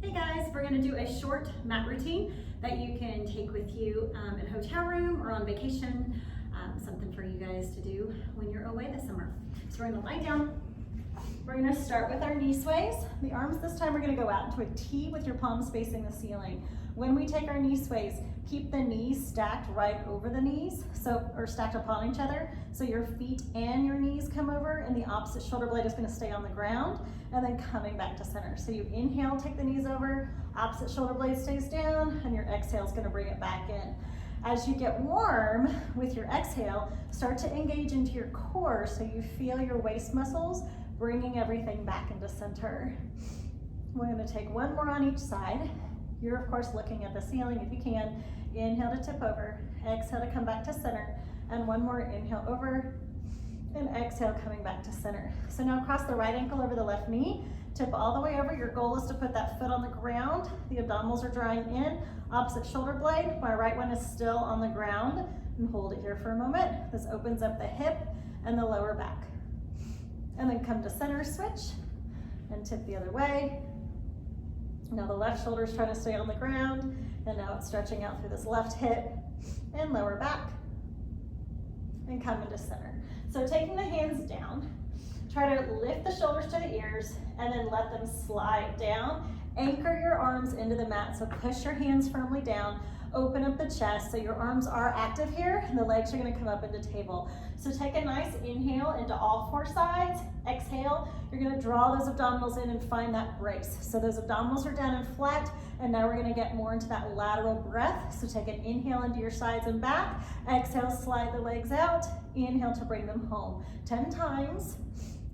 Hey guys, we're going to do a short mat routine that you can take with you in a hotel room or on vacation, something for you guys to do when you're away this summer. So we're going to lie down. We're going to start with our knee sways. The arms this time we're going to go out into a T with your palms facing the ceiling. When we take our knee sways, keep the knees stacked right over the knees, or stacked upon each other. So your feet and your knees come over and the opposite shoulder blade is going to stay on the ground and then coming back to center. So you inhale, take the knees over, opposite shoulder blade stays down, and your exhale is going to bring it back in. As you get warm with your exhale, start to engage into your core so you feel your waist muscles bringing everything back into center. We're going to take one more on each side. You're of course looking at the ceiling if you can. Inhale to tip over, exhale to come back to center, and one more inhale over, and exhale coming back to center. So now cross the right ankle over the left knee, tip all the way over. Your goal is to put that foot on the ground. The abdominals are drawing in, opposite shoulder blade. My right one is still on the ground, and hold it here for a moment. This opens up the hip and the lower back. And then come to center, switch, and tip the other way. Now the left shoulder is trying to stay on the ground, and now it's stretching out through this left hip and lower back, and come into center. So taking the hands down, try to lift the shoulders to the ears, and then let them slide down. Anchor your arms into the mat, so push your hands firmly down, open up the chest, so your arms are active here, and the legs are gonna come up into table. So take a nice inhale into all four sides, exhale, you're gonna draw those abdominals in and find that brace. So those abdominals are down and flat, and now we're gonna get more into that lateral breath. So take an inhale into your sides and back, exhale, slide the legs out, inhale to bring them home. 10 times.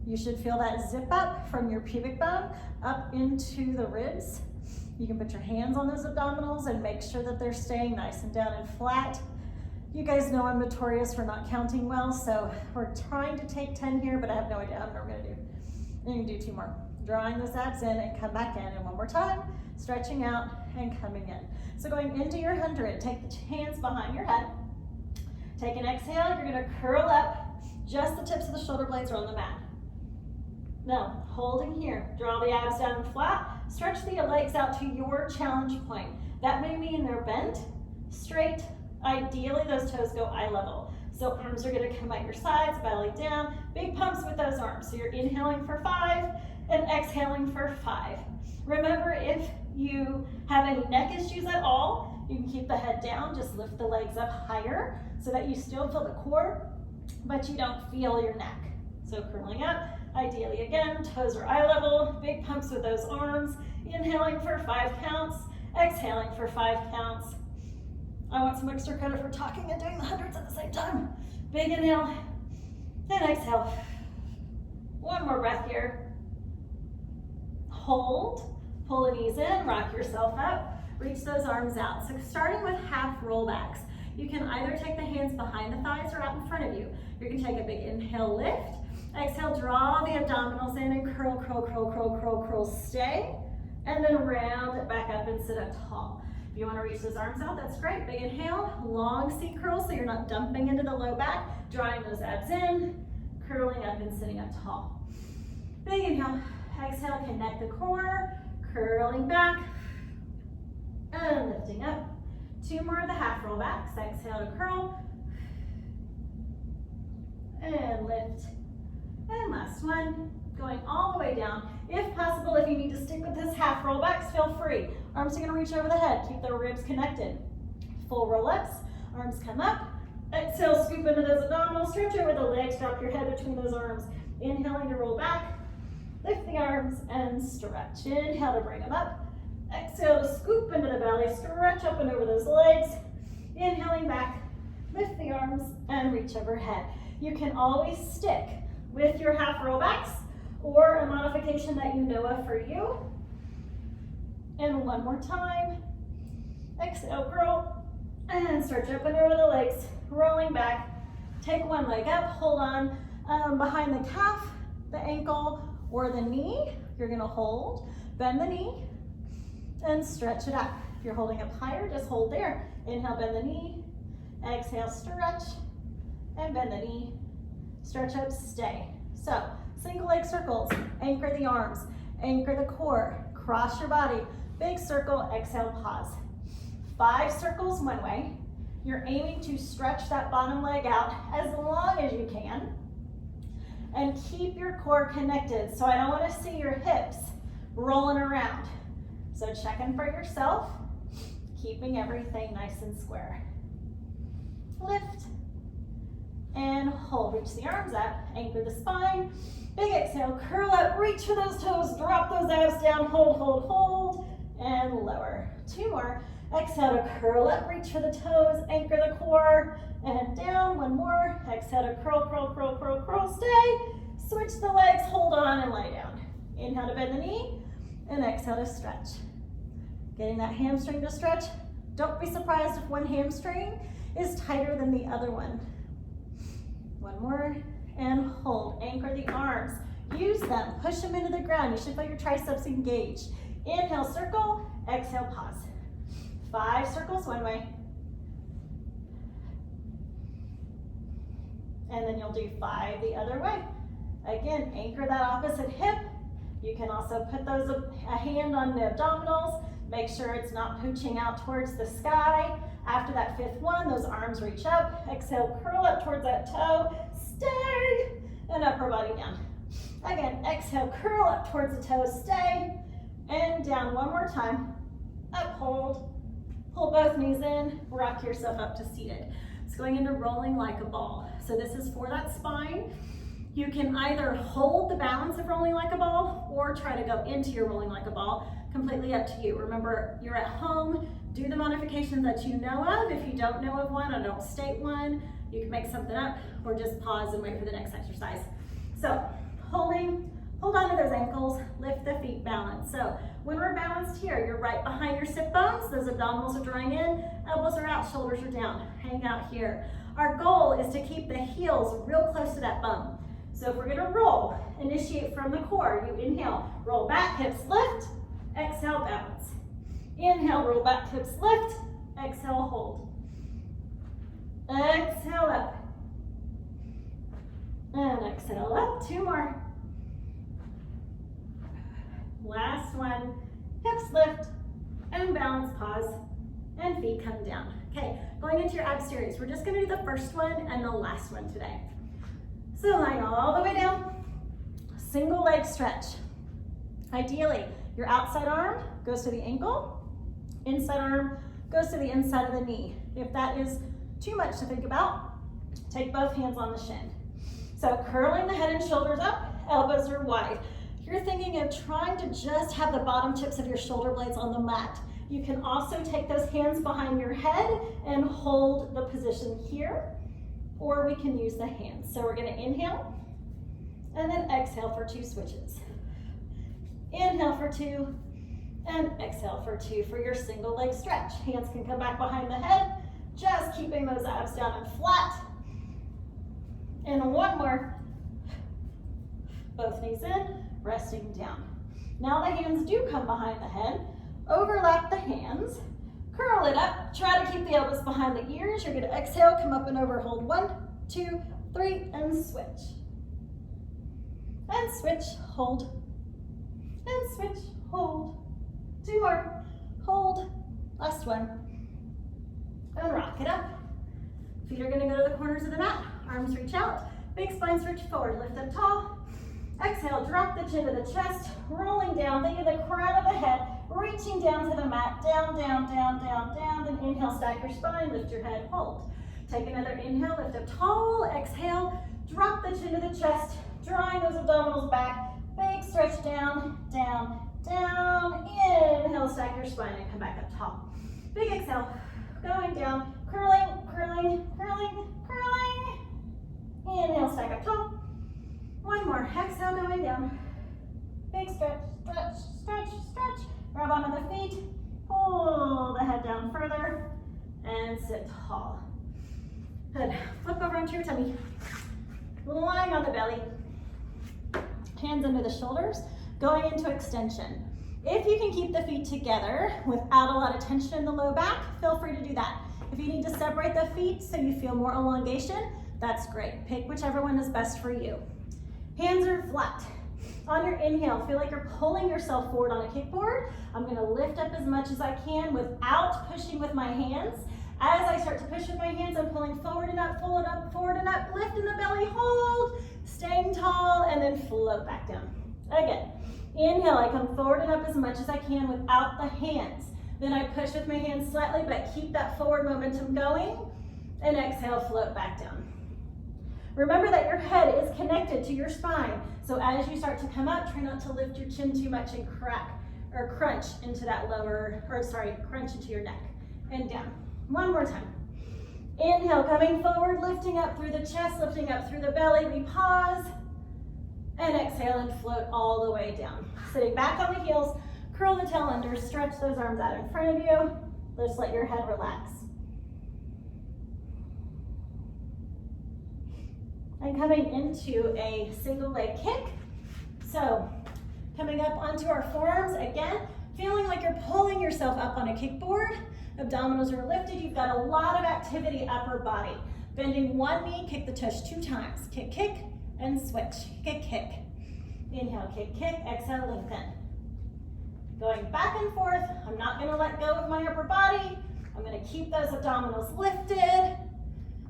You should feel that zip up from your pubic bone up into the ribs. You can put your hands on those abdominals and make sure that they're staying nice and down and flat. You guys know I'm notorious for not counting well, so we're trying to take 10 here, but I have no idea how many we're gonna do. And you can do 2 more. Drawing those abs in and come back in, and one more time, stretching out and coming in. So going into your 100, take the hands behind your head. Take an exhale, you're gonna curl up. Just the tips of the shoulder blades are on the mat. Now, holding here, draw the abs down and flat, stretch the legs out to your challenge point. That may mean they're bent, straight. Ideally, those toes go eye level. So arms are gonna come at your sides, belly down, big pumps with those arms. So you're inhaling for 5 and exhaling for 5. Remember, if you have any neck issues at all, you can keep the head down, just lift the legs up higher so that you still feel the core, but you don't feel your neck. So curling up, ideally again, toes are eye level, big pumps with those arms, inhaling for 5 counts, exhaling for 5 counts. I want some extra credit for talking and doing the hundreds at the same time. Big inhale, then exhale. One more breath here. Hold, pull the knees in, rock yourself up, reach those arms out. So starting with half rollbacks, you can either take the hands behind the thighs or out in front of you. You're gonna take a big inhale, lift. Exhale, draw the abdominals in and curl, curl, curl, curl, curl, curl, stay. And then round it back up and sit up tall. If you want to reach those arms out, that's great. Big inhale, long C curl so you're not dumping into the low back, drawing those abs in, curling up and sitting up tall. Big inhale, exhale, connect the core, curling back, and lifting up. 2 more of the half roll backs. Exhale to curl, and lift. And last one, going all the way down. If possible, if you need to stick with this half roll backs, feel free. Arms are gonna reach over the head, keep the ribs connected. Full roll ups, arms come up. Exhale, scoop into those abdominals, stretch over the legs, drop your head between those arms. Inhaling to roll back, lift the arms and stretch. Inhale to bring them up. Exhale to scoop into the belly, stretch up and over those legs. Inhaling back, lift the arms and reach overhead. You can always stick with your half roll backs or a modification that you know of for you. And one more time. Exhale, curl, and stretch up and over the legs, rolling back. Take one leg up, hold on behind the calf, the ankle, or the knee. You're gonna hold, bend the knee, and stretch it up. If you're holding up higher, just hold there. Inhale, bend the knee. Exhale, stretch, and bend the knee. Stretch up, stay. So, single leg circles, anchor the arms, anchor the core, cross your body, Big circle, exhale, pause. 5 circles one way. You're aiming to stretch that bottom leg out as long as you can. And keep your core connected. So I don't want to see your hips rolling around. So check in for yourself, keeping everything nice and square. Lift and hold. Reach the arms up, anchor the spine. Big exhale, curl up, reach for those toes, drop those abs down, hold, hold, hold, and lower. 2 more. Exhale to curl up, reach for the toes, anchor the core, and down. 1 more. Exhale to curl, curl, curl, curl, curl, stay. Switch the legs, hold on, and lie down. Inhale to bend the knee, and exhale to stretch. Getting that hamstring to stretch. Don't be surprised if one hamstring is tighter than the other one. 1 more, and hold. Anchor the arms. Use them, push them into the ground. You should feel your triceps engaged. Inhale, circle, exhale, pause. 5 circles one way. And then you'll do 5 the other way. Again, anchor that opposite hip. You can also put a hand on the abdominals. Make sure it's not pooching out towards the sky. After that 5th one, those arms reach up. Exhale, curl up towards that toe. Stay, and upper body down. Again, exhale, curl up towards the toe. Stay, and down 1 more time. Up, hold. Pull both knees in. Rock yourself up to seated. It's going into rolling like a ball. So this is for that spine. You can either hold the balance of rolling like a ball or try to go into your rolling like a ball. Completely up to you. Remember, you're at home. Do the modifications that you know of. If you don't know of one, or don't state one, you can make something up or just pause and wait for the next exercise. So hold on to those ankles, lift the feet, balance. So when we're balanced here, you're right behind your sit bones. Those abdominals are drawing in, elbows are out, shoulders are down. Hang out here. Our goal is to keep the heels real close to that bum. So if we're gonna roll, initiate from the core. You inhale, roll back, hips lift, exhale, balance. Inhale, roll back, hips lift, exhale, hold. Exhale up. And exhale up, 2 more. Last one, hips lift, and balance, pause, and feet come down. Okay, going into your ab series, we're just gonna do the first one and the last one today. So lying all the way down, single leg stretch. Ideally, your outside arm goes to the ankle, inside arm goes to the inside of the knee. If that is too much to think about, take both hands on the shin. So curling the head and shoulders up, elbows are wide. You're thinking of trying to just have the bottom tips of your shoulder blades on the mat. You can also take those hands behind your head and hold the position here, or we can use the hands. So we're gonna inhale, and then exhale for 2 switches. Inhale for 2, and exhale for 2 for your single leg stretch. Hands can come back behind the head, just keeping those abs down and flat. And 1 more. Both knees in, resting down. Now the hands do come behind the head. Overlap the hands, curl it up, try to keep the elbows behind the ears. You're gonna exhale, come up and over, hold 1, 2, 3, and switch. And switch, hold. And switch, hold. 2 more, hold. Last one. And rock it up. Feet are gonna go to the corners of the mat. Arms reach out, big spine stretch forward, lift up tall. Exhale, drop the chin to the chest, rolling down, think of the crown of the head, reaching down to the mat, down, down, down, down, down. Then inhale, stack your spine, lift your head, hold. Take another inhale, lift up tall, exhale, drop the chin to the chest, drawing those abdominals back, big stretch down, down, down. Inhale, stack your spine and come back up tall. Big exhale, going down, curling, curling, curling, curling. Inhale, stack up tall. 1 more, exhale, going down. Big stretch, stretch, stretch, stretch. Grab onto the feet, pull the head down further, and sit tall. Good, flip over onto your tummy. Lying on the belly. Hands under the shoulders, going into extension. If you can keep the feet together without a lot of tension in the low back, feel free to do that. If you need to separate the feet so you feel more elongation, that's great. Pick whichever one is best for you. Hands are flat. On your inhale, feel like you're pulling yourself forward on a kickboard. I'm gonna lift up as much as I can without pushing with my hands. As I start to push with my hands, I'm pulling forward and up, forward and up, lift in the belly, hold, staying tall, and then float back down. Again, inhale, I come forward and up as much as I can without the hands. Then I push with my hands slightly, but keep that forward momentum going, and exhale, float back down. Remember that your head is connected to your spine. So as you start to come up, try not to lift your chin too much and crunch into that crunch into your neck and down. One more time. Inhale, coming forward, lifting up through the chest, lifting up through the belly. We pause and exhale and float all the way down. Sitting back on the heels, curl the tail under, stretch those arms out in front of you. Just let your head relax. And coming into a single leg kick. So coming up onto our forearms again, feeling like you're pulling yourself up on a kickboard. Abdominals are lifted. You've got a lot of activity upper body. Bending one knee, kick the tush 2 times. Kick, kick, and switch. Kick, kick. Inhale, kick, kick. Exhale, lengthen. Going back and forth. I'm not going to let go of my upper body. I'm going to keep those abdominals lifted.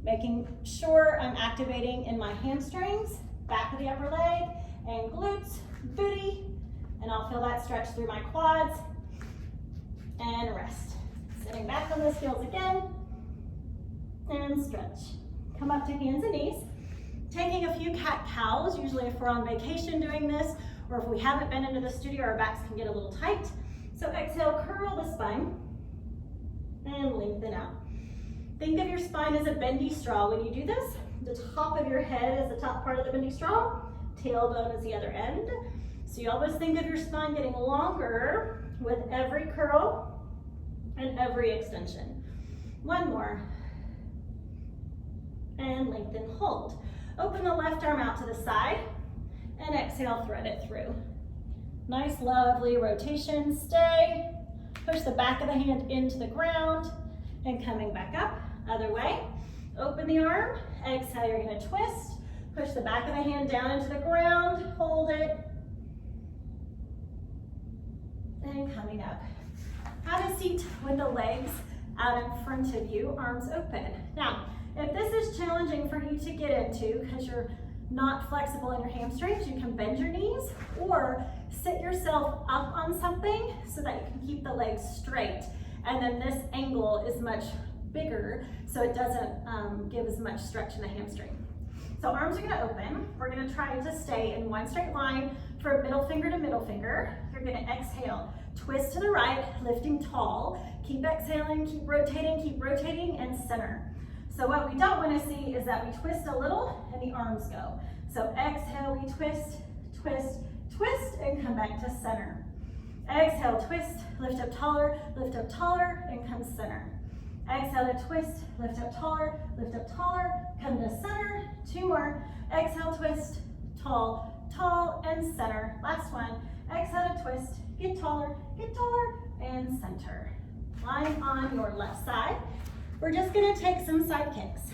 Making sure I'm activating in my hamstrings, back of the upper leg, and glutes, booty, and I'll feel that stretch through my quads, and rest. Sitting back on those heels again, and stretch. Come up to hands and knees. Taking a few cat-cows, usually if we're on vacation doing this, or if we haven't been into the studio, our backs can get a little tight. So exhale, curl the spine, and lengthen out. Think of your spine as a bendy straw. When you do this, the top of your head is the top part of the bendy straw, tailbone is the other end. So you always think of your spine getting longer with every curl and every extension. One more. And lengthen, hold. Open the left arm out to the side and exhale, thread it through. Nice, lovely rotation. Stay. Push the back of the hand into the ground and coming back up. Other way, open the arm, exhale, you're gonna twist, push the back of the hand down into the ground, hold it, and coming up. Have a seat with the legs out in front of you, arms open. Now, if this is challenging for you to get into because you're not flexible in your hamstrings, you can bend your knees or sit yourself up on something so that you can keep the legs straight. And then this angle is much bigger, so it doesn't give as much stretch in the hamstring. So arms are gonna open. We're gonna try to stay in one straight line for middle finger to middle finger. You're gonna exhale, twist to the right, lifting tall. Keep exhaling, keep rotating, and center. So what we don't wanna see is that we twist a little and the arms go. So exhale, we twist, twist, twist, and come back to center. Exhale, twist, lift up taller, and come center. Exhale to twist, lift up taller, come to center. 2 more. Exhale, twist, tall, and center. Last one. Exhale to twist, get taller, and center. Lying on your left side. We're just gonna take some side kicks.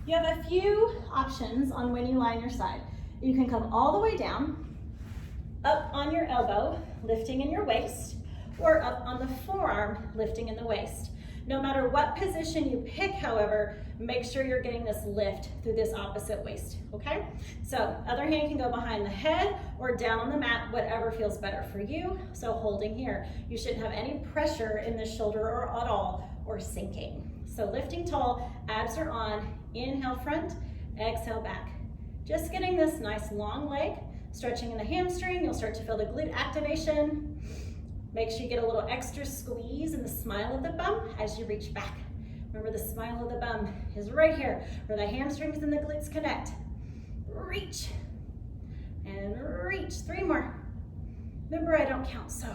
You have a few options on when you lie on your side. You can come all the way down, up on your elbow, lifting in your waist, or up on the forearm, lifting in the waist. No matter what position you pick, however, make sure you're getting this lift through this opposite waist, okay? So other hand can go behind the head or down on the mat, whatever feels better for you. So holding here. You shouldn't have any pressure in the shoulder or at all, or sinking. So lifting tall, abs are on, inhale front, exhale back. Just getting this nice long leg, stretching in the hamstring. You'll start to feel the glute activation. Make sure you get a little extra squeeze in the smile of the bum as you reach back. Remember, the smile of the bum is right here where the hamstrings and the glutes connect. Reach and reach. 3 more. Remember, I don't count, so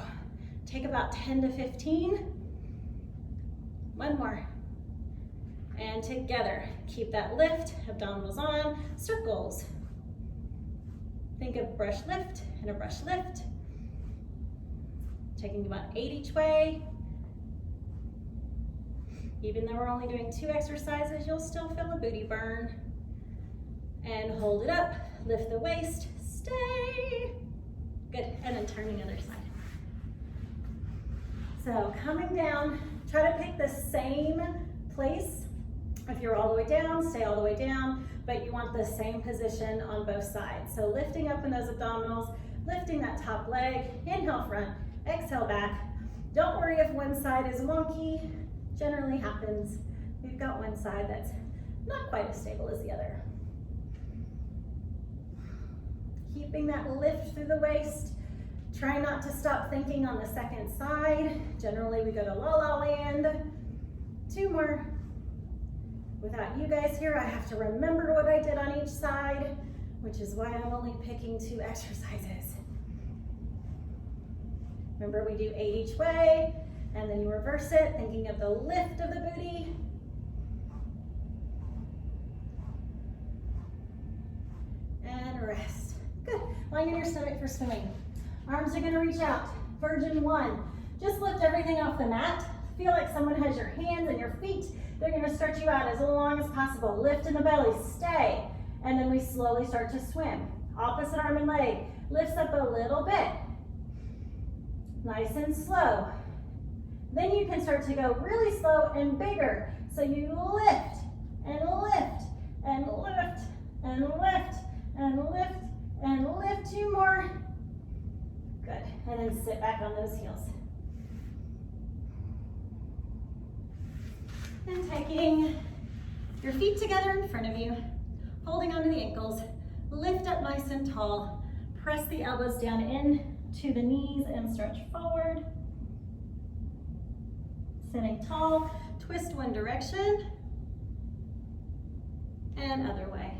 take about 10 to 15. 1 more. And together, keep that lift, abdominals on, circles. Think of brush lift and a brush lift. Taking about 8 each way. Even though we're only doing 2 exercises, you'll still feel a booty burn. And hold it up, lift the waist, stay. Good, and then turn the other side. So coming down, try to pick the same place. If you're all the way down, stay all the way down, but you want the same position on both sides. So lifting up in those abdominals, lifting that top leg, inhale front, exhale back. Don't worry if one side is wonky, generally happens. We've got one side that's not quite as stable as the other. Keeping that lift through the waist. Try not to stop thinking on the second side. Generally we go to la la land. 2 more. Without you guys here, I have to remember what I did on each side, which is why I'm only picking 2 exercises. Remember, we do 8 each way, and then you reverse it, thinking of the lift of the booty. And rest. Good. Lying in your stomach for swimming. Arms are gonna reach out. Virgin 1. Just lift everything off the mat. Feel like someone has your hands and your feet. They're gonna stretch you out as long as possible. Lift in the belly, stay. And then we slowly start to swim. Opposite arm and leg lifts up a little bit. Nice and slow. Then you can start to go really slow and bigger. So you lift and lift and lift and lift and lift and lift. 2 more. Good. And then sit back on those heels. And taking your feet together in front of you, holding onto the ankles, lift up nice and tall, press the elbows down into the knees and stretch forward. Sitting tall, twist one direction and other way.